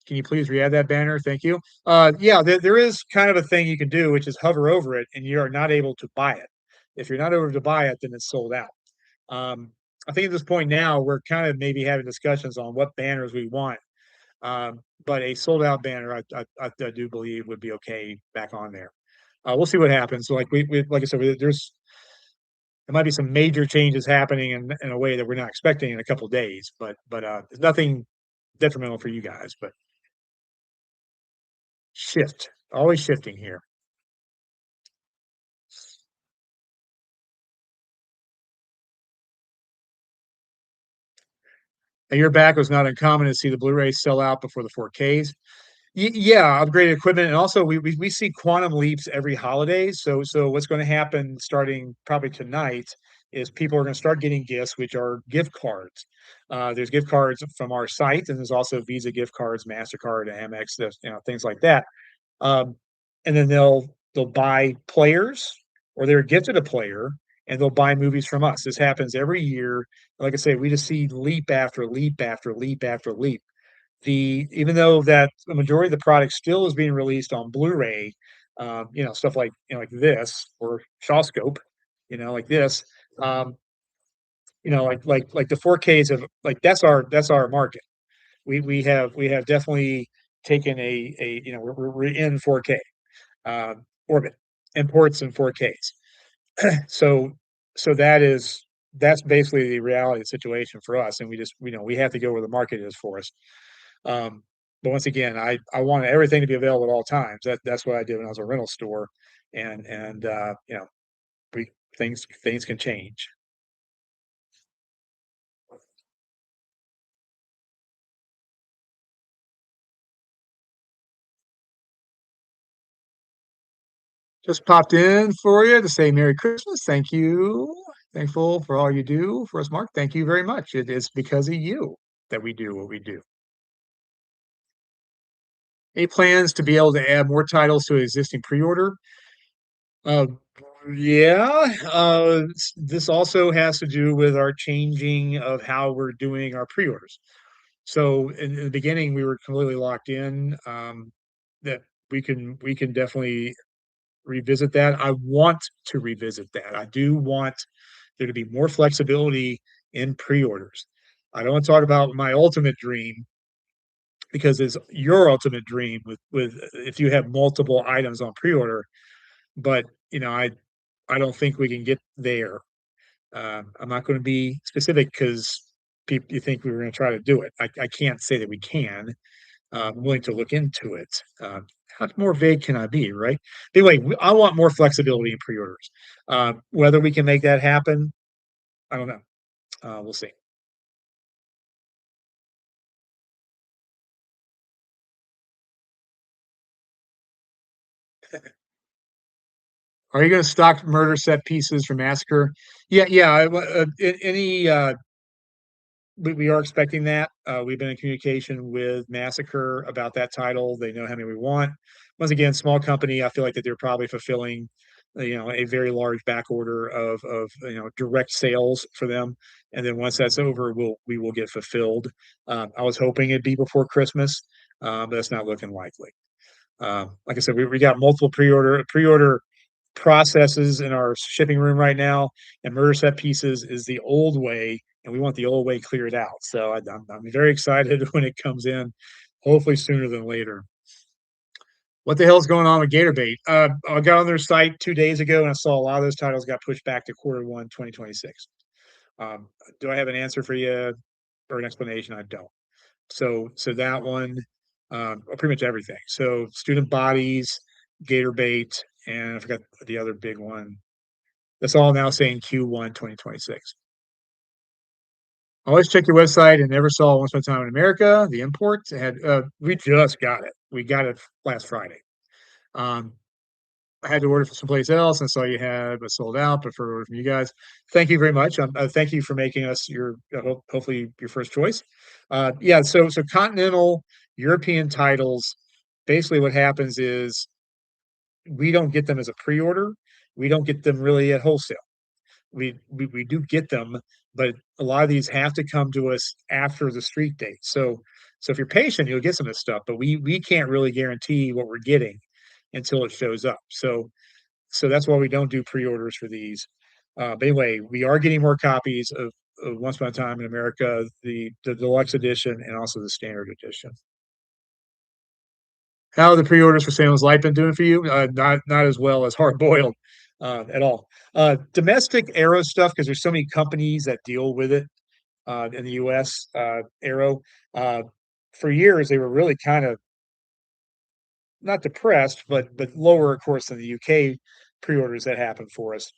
Can you please re-add that banner? Thank you. Yeah, there is kind of a thing you can do, which is hover over it, and you are not able to buy it. If you're not able to buy it, then it's sold out. Um, I think at this point now, we're kind of maybe having discussions on what banners we want. But a sold out banner, I do believe would be okay back on there. We'll see what happens. So, like like I said, there might be some major changes happening in a way that we're not expecting in a couple of days, but it's nothing detrimental for you guys. But shift, always shifting here. A year back, it was not uncommon to see the Blu-rays sell out before the 4Ks. Yeah, upgraded equipment, and also we see quantum leaps every holiday. So what's going to happen starting probably tonight is people are going to start getting gifts, which are gift cards. There's gift cards from our site, and there's also Visa gift cards, Mastercard, Amex, things like that. Um, and then they'll buy players, or they're gifted a player, and they'll buy movies from us. This happens every year. Like I say, we just see leap after leap after leap after leap. The Even though that the majority of the product still is being released on Blu-ray, stuff like like this or Shawscope, like this, um, like the 4Ks of like that's our market. We have definitely taken a we're in 4K orbit, imports in 4Ks. So that's basically the reality of the situation for us, and we just we have to go where the market is for us. Um, but once again, I wanted everything to be available at all times. That's what I did when I was a rental store, and we things can change. Just popped in for you to say Merry Christmas. Thank you. Thankful for all you do for us, Mark. Thank you very much. It is because of you that we do what we do. Any plans to be able to add more titles to an existing pre-order? Uh, Yeah, this also has to do with our changing of how we're doing our pre-orders. So in the beginning, we were completely locked in. That we can definitely revisit that. I want to revisit that. I do want there to be more flexibility in pre-orders. I don't want to talk about my ultimate dream because it's your ultimate dream with if you have multiple items on pre-order, but I don't think we can get there. I'm not going to be specific because people you think we were going to try to do it. I can't say that we can. I'm willing to look into it. How more vague can I be, right? Anyway, I want more flexibility in pre-orders. Whether we can make that happen, I don't know. We'll see. Are you going to stock murder set pieces for Massacre? Yeah, yeah. Any we are expecting that. We've been in communication with Massacre about that title. They know how many we want. Once again, small company. I feel like that they're probably fulfilling, a very large back order of direct sales for them. And then once that's over, we will get fulfilled. I was hoping it'd be before Christmas, but that's not looking likely. Like I said, we got multiple pre-order processes in our shipping room right now, and murder set pieces is the old way, and we want the old way cleared out. So I'm very excited when it comes in, hopefully sooner than later. What the hell's going on with Gatorbait? I got on their site 2 days ago and I saw a lot of those titles got pushed back to Q1 2026. Do I have an answer for you or an explanation? I don't. So that one, pretty much everything. So student bodies, Gator bait, and I forgot the other big one. That's all now saying Q1 2026. Always check your website and never saw Once Upon a Time in America. The imports had we just got it. We got it last Friday. Um, I had to order from someplace else and saw you had was sold out. Prefer to order from you guys. Thank you very much. Thank you for making us your hopefully your first choice. Yeah, so continental European titles. Basically, what happens is we don't get them as a pre-order. We don't get them really at wholesale. We do get them, but a lot of these have to come to us after the street date. So if you're patient, you'll get some of this stuff, but we can't really guarantee what we're getting until it shows up. So that's why we don't do pre-orders for these. But anyway, we are getting more copies of Once Upon a Time in America, the deluxe edition, and also the standard edition. How are the pre-orders for Salem's Light been doing for you? Not as well as Hard Boiled at all. Domestic Arrow stuff because there's so many companies that deal with it in the U.S. Arrow. Uh, for years, they were really kind of not depressed, but lower, of course, than the UK pre-orders that happened for us.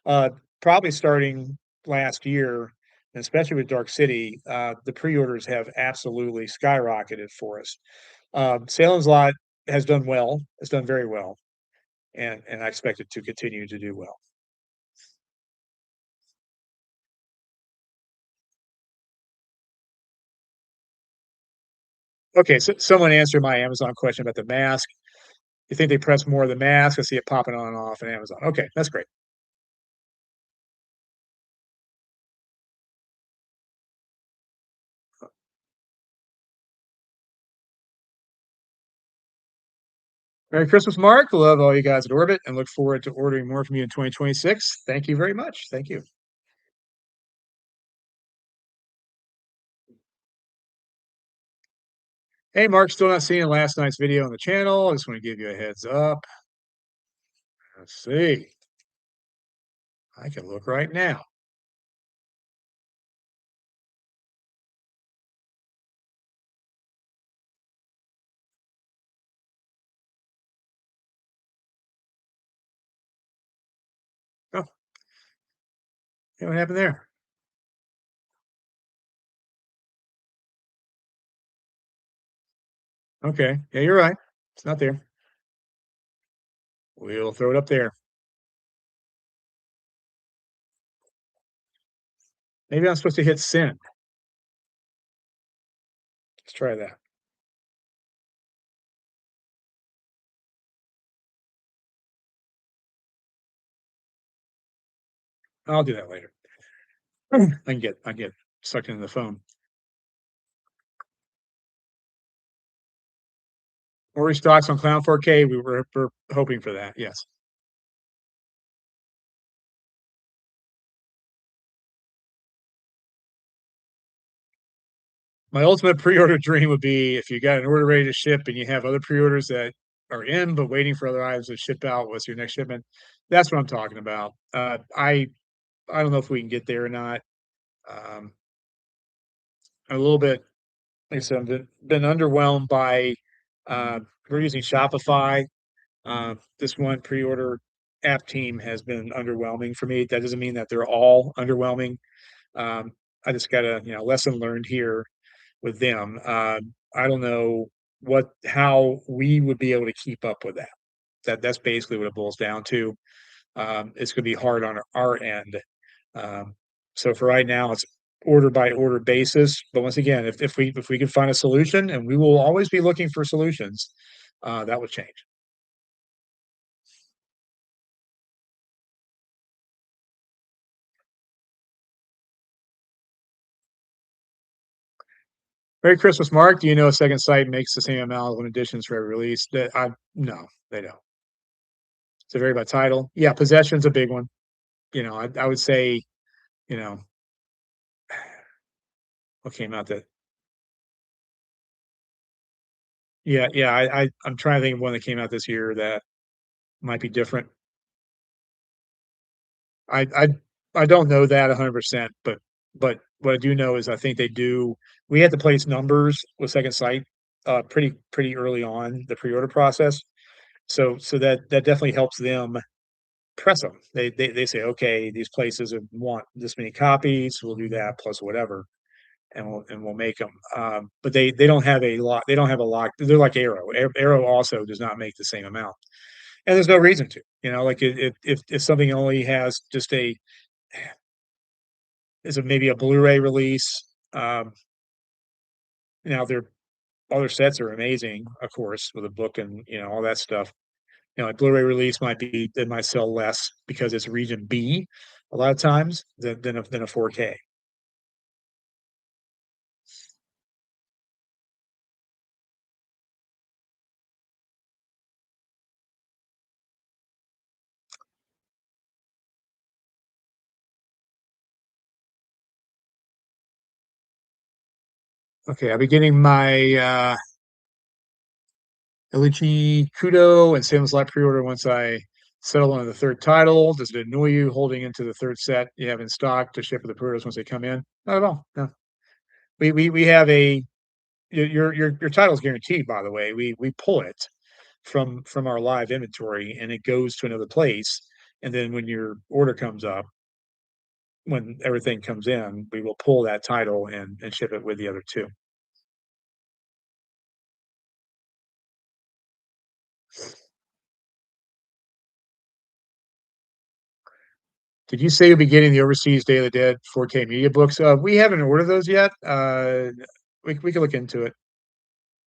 Uh, Probably starting last year, and especially with Dark City, the pre-orders have absolutely skyrocketed for us. Salem's Lot has done well, has done very well, and I expect it to continue to do well. Okay, so someone answered my Amazon question about the mask. You think they press more of the mask? I see it popping on and off in Amazon. Okay, that's great. Merry Christmas, Mark. Love all you guys at Orbit and look forward to ordering more from you in 2026. Thank you very much. Thank you. Hey, Mark, still not seeing last night's video on the channel. I just want to give you a heads up. Let's see. I can look right now. Oh, yeah, what happened there? Okay. Yeah, you're right. It's not there. We'll throw it up there. Maybe I'm supposed to hit send. Let's try that. I'll do that later. I can get sucked into the phone. Or restocks on Clown 4K. We're hoping for that. Yes. My ultimate pre-order dream would be if you got an order ready to ship and you have other pre-orders that are in but waiting for other items to ship out. What's your next shipment? That's what I'm talking about. I don't know if we can get there or not. Um, a little bit, like I said, been underwhelmed by. Uh, we're using Shopify. This one pre-order app team has been underwhelming for me. That doesn't mean that they're all underwhelming. Um, I just got a lesson learned here with them. I don't know how we would be able to keep up with that. That's basically what it boils down to. It's going to be hard on our end. Um, so for right now, it's order by order basis. But once again, if we can find a solution, and we will always be looking for solutions, that would change. Merry Christmas, Mark. Do you know a second site makes the same amount of editions for every release? That I No, they don't. Does it vary by title? Yeah, possession's a big one. I would say, you know, what came out that yeah, I'm trying to think of one that came out this year that might be different. I I I don't know that 100%, but what I do know is I think they do. We had to place numbers with Second Sight pretty early on the pre-order process. So that definitely helps them press them. They say, okay, these places want this many copies, we'll do that plus whatever, and we'll make them. But they don't have a lot. They don't have a lot. They're like Arrow. Arrow also does not make the same amount, and there's no reason to. Like if something only has just a is a maybe a Blu-ray release. Now their other sets are amazing, of course, with a book and all that stuff. A Blu-ray release it might sell less because it's region B a lot of times than a 4K. Okay, I'll be getting my LG Kudo and Salem's Lot pre-order once I settle on the third title. Does it annoy you holding into the third set you have in stock to ship for the pre-orders once they come in? Not at all. No. We have a your title's guaranteed, by the way. We pull it from our live inventory and it goes to another place. And then when your order comes up, when everything comes in, we will pull that title and ship it with the other two. Did you say you'll be getting the Overseas Day of the Dead 4K media books? We haven't ordered those yet. We can look into it.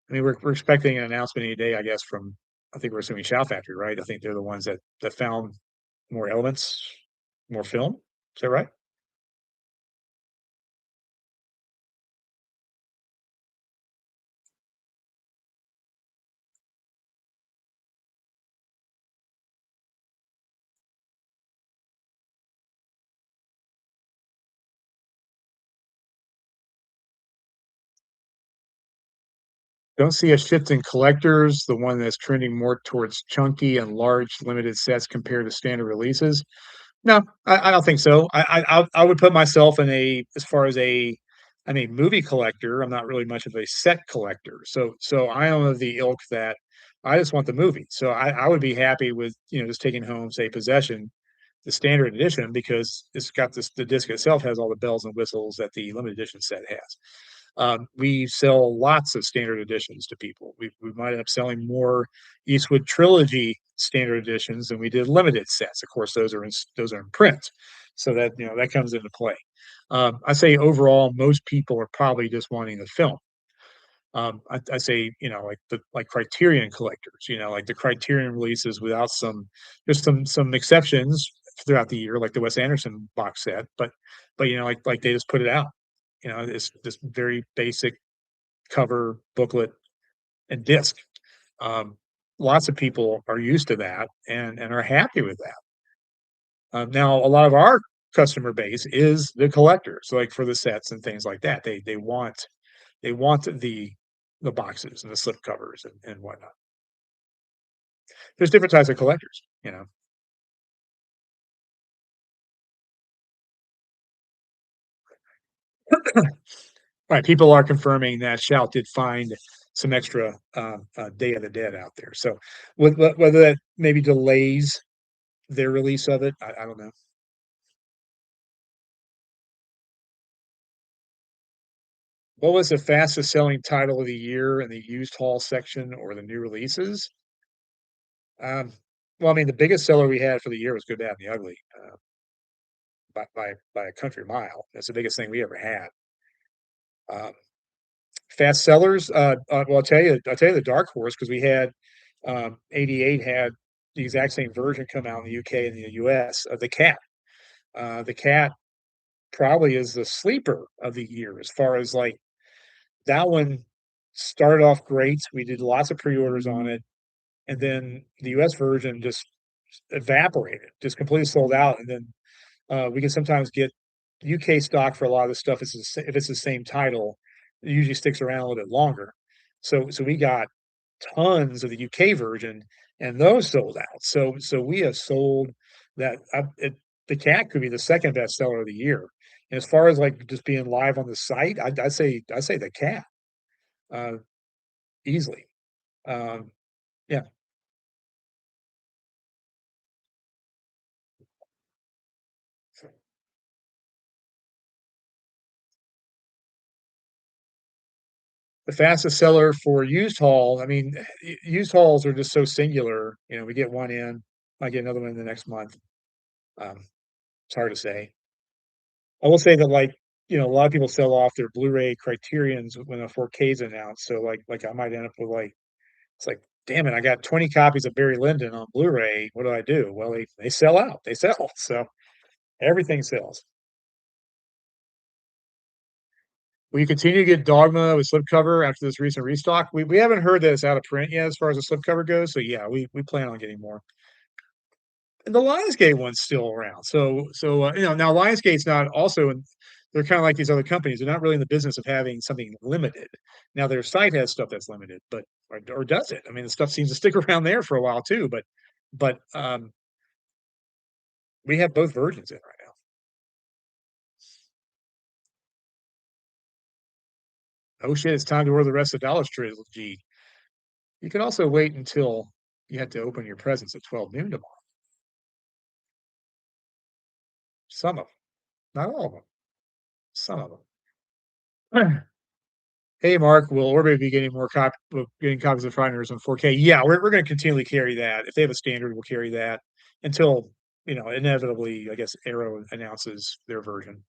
I mean, we're expecting an announcement any day, I guess, from I think we're assuming Shout Factory, right? I think they're the ones that found more elements, more film. Is that right? Don't see a shift in collectors, the one that's trending more towards chunky and large limited sets compared to standard releases. No, I don't think so. I would put myself in as far as I'm a movie collector. I'm not really much of a set collector. So I am of the ilk that I just want the movie. So I would be happy with, just taking home, say, Possession, the standard edition, because it's got the disc itself has all the bells and whistles that the limited edition set has. We sell lots of standard editions to people. We might end up selling more Eastwood trilogy standard editions than we did limited sets. Of course, those are in print, so that comes into play. I say overall, most people are probably just wanting the film. I say, like Criterion collectors, like the Criterion releases without some, there's some exceptions throughout the year, like the Wes Anderson box set, but like they just put it out. It's this very basic cover, booklet, and disc. Um, Lots of people are used to that and are happy with that. Now, a lot of our customer base is the collectors, like for the sets and things like that. They want the boxes and the slip covers and whatnot. There's different types of collectors. Right, people are confirming that Shout did find some extra Day of the Dead out there. So whether that maybe delays their release of it, I don't know. What was the fastest selling title of the year in the used haul section or the new releases? Um, well, I mean, the biggest seller we had for the year was Good, Bad, and the Ugly, by a country mile. That's the biggest thing we ever had. Um, Fast sellers, well, I'll tell you the dark horse because we had 88 had the exact same version come out in the UK and the US of the cat. The cat probably is the sleeper of the year as far as like that one started off great. We did lots of pre-orders on it, and then the US version just evaporated, just completely sold out. And then we can sometimes get UK stock for a lot of the stuff. If it's the same title, it usually sticks around a little bit longer. So we got tons of the UK version, and those sold out. So we have sold that. The cat could be the second best seller of the year. And as far as like just being live on the site, I say the cat uh, easily. Um, yeah, the fastest seller for used haul. I mean, used hauls are just so singular. We get one in, might get another one in the next month. Um, it's hard to say. I will say that a lot of people sell off their Blu-ray Criterions when a 4K is announced. So like I might end up with like it's like, damn it, I got 20 copies of Barry Lyndon on Blu-ray. What do I do? Well, they sell out. They sell. So everything sells. Will you continue to get Dogma with slipcover after this recent restock? We haven't heard that it's out of print yet as far as the slipcover goes. So yeah, we plan on getting more. And the Lionsgate one's still around. So now Lionsgate's not also in, they're kind of like these other companies. They're not really in the business of having something limited. Now their site has stuff that's limited, but or does it? I mean, the stuff seems to stick around there for a while too. But we have both versions in right now. Oh shit, it's time to order the rest of Dallas trilogy. You can also wait until you have to open your presents at 12 noon tomorrow. Some of them, not all of them. Some of them. Hey, Mark, will Orbit be getting getting copies of Finders in 4K? Yeah, we're going to continually carry that. If they have a standard, we'll carry that until, inevitably, I guess, Arrow announces their version.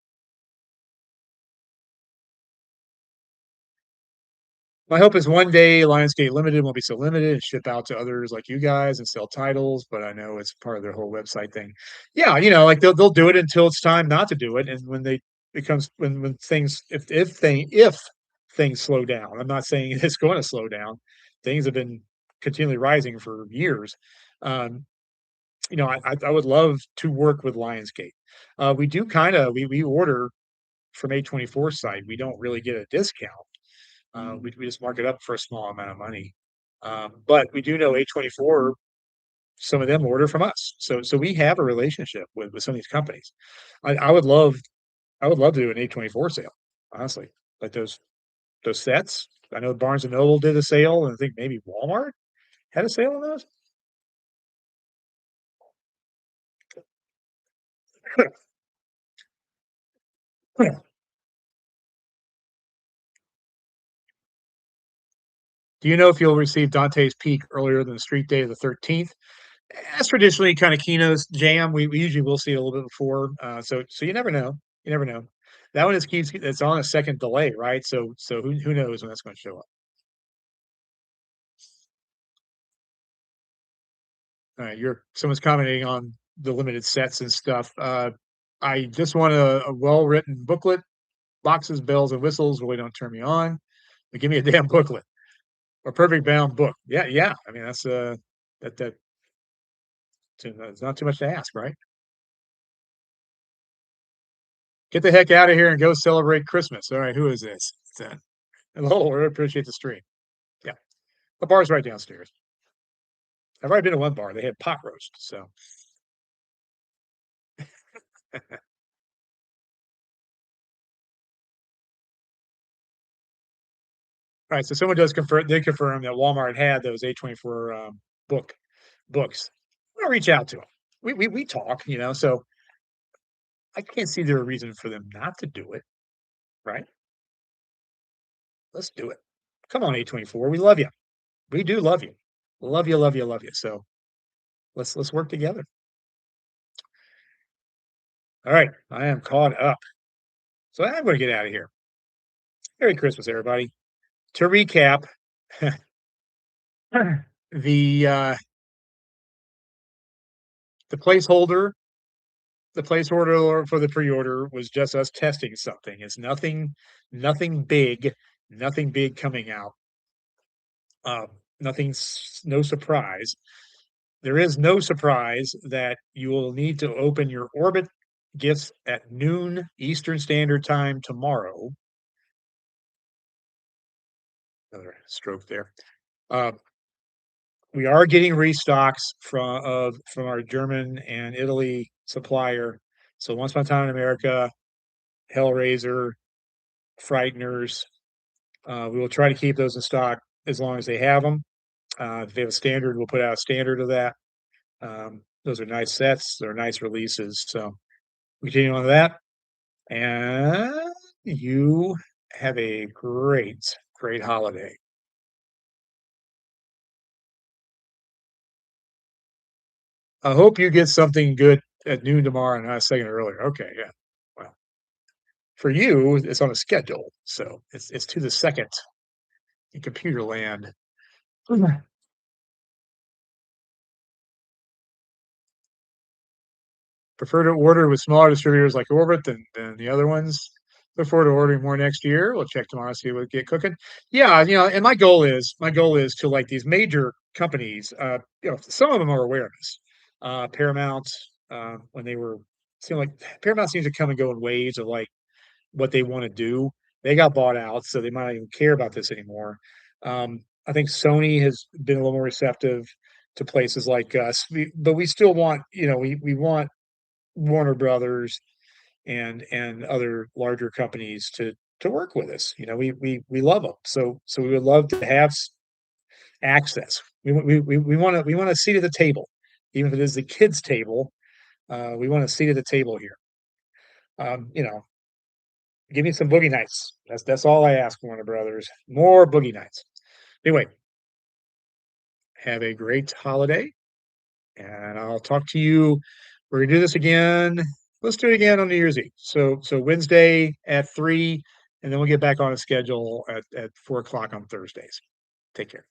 My hope is one day Lionsgate Limited won't be so limited and ship out to others like you guys and sell titles, but I know it's part of their whole website thing. Yeah, like they'll do it until it's time not to do it, and when things if things slow down. I'm not saying it's going to slow down. Things have been continually rising for years. Um, I would love to work with Lionsgate. We do kind of we order from A24 site. We don't really get a discount. We just mark it up for a small amount of money. But we do know A24, some of them order from us. So we have a relationship with some of these companies. I would love to do an A24 sale, honestly. Like those sets. I know Barnes and Noble did a sale, and I think maybe Walmart had a sale on those. Do you know if you'll receive Dante's Peak earlier than the street day of the 13th? That's traditionally kind of Kino's jam. We usually will see it a little bit before. So you never know. You never know. That one is keeps it's on a second delay, right? So who knows when that's going to show up? All right, you're someone's commenting on the limited sets and stuff. I just want a well-written booklet. Boxes, bells, and whistles really don't turn me on. But give me a damn booklet or perfect bound book. Yeah, yeah. I mean, that's that it's not too much to ask, right? Get the heck out of here and go celebrate Christmas. All right, who is this? Hello, I appreciate the stream. Yeah, the bar's right downstairs. I've already been to one bar. They had pot roast. So, all right. So someone does confirm. They confirm that Walmart had those A24 book books. I'm gonna reach out to them. We talk, So I can't see there a reason for them not to do it. Right? Let's do it. Come on, A24. We love you. We do love you. Love you, love you, love you. So let's work together. All right. I am caught up. So I'm going to get out of here. Merry Christmas, everybody. To recap, the uh, the placeholder, the place order for the pre-order was just us testing something. It's nothing big, nothing big coming out. Uh, no surprise. There is no surprise that you will need to open your Orbit gifts at noon Eastern Standard Time tomorrow. Another stroke there. Uh, we are getting restocks from our German and Italy supplier. So Once Upon a Time in America, Hellraiser, Frighteners. We will try to keep those in stock as long as they have them. If they have a standard, we'll put out a standard of that. Those are nice sets. They're nice releases. So we continue on that. And you have a great holiday. I hope you get something good at noon tomorrow and not a second earlier. Okay, yeah. Well, for you, it's on a schedule, so it's to the second in computer land. Prefer to order with smaller distributors like Orbit than the other ones. Look forward to ordering more next year. We'll check tomorrow, see what we get cooking. Yeah, and my goal is to like these major companies. Some of them are aware of this. Paramount, when they were seemed like Paramount seems to come and go in waves of like what they want to do. They got bought out, so they might not even care about this anymore. I think Sony has been a little more receptive to places like us, but we still want, we want Warner Brothers and other larger companies to work with us. We love them, so we would love to have access. We want a seat at the table, even if it is the kids' table. We want a seat at the table here. Um, you know, Give me some boogie nights. That's all I ask, Warner Brothers. More boogie nights. Anyway, have a great holiday, and I'll talk to you. We're gonna do this again. Let's do it again on New Year's Eve. So Wednesday at 3, and then we'll get back on a schedule at 4 o'clock on Thursdays. Take care.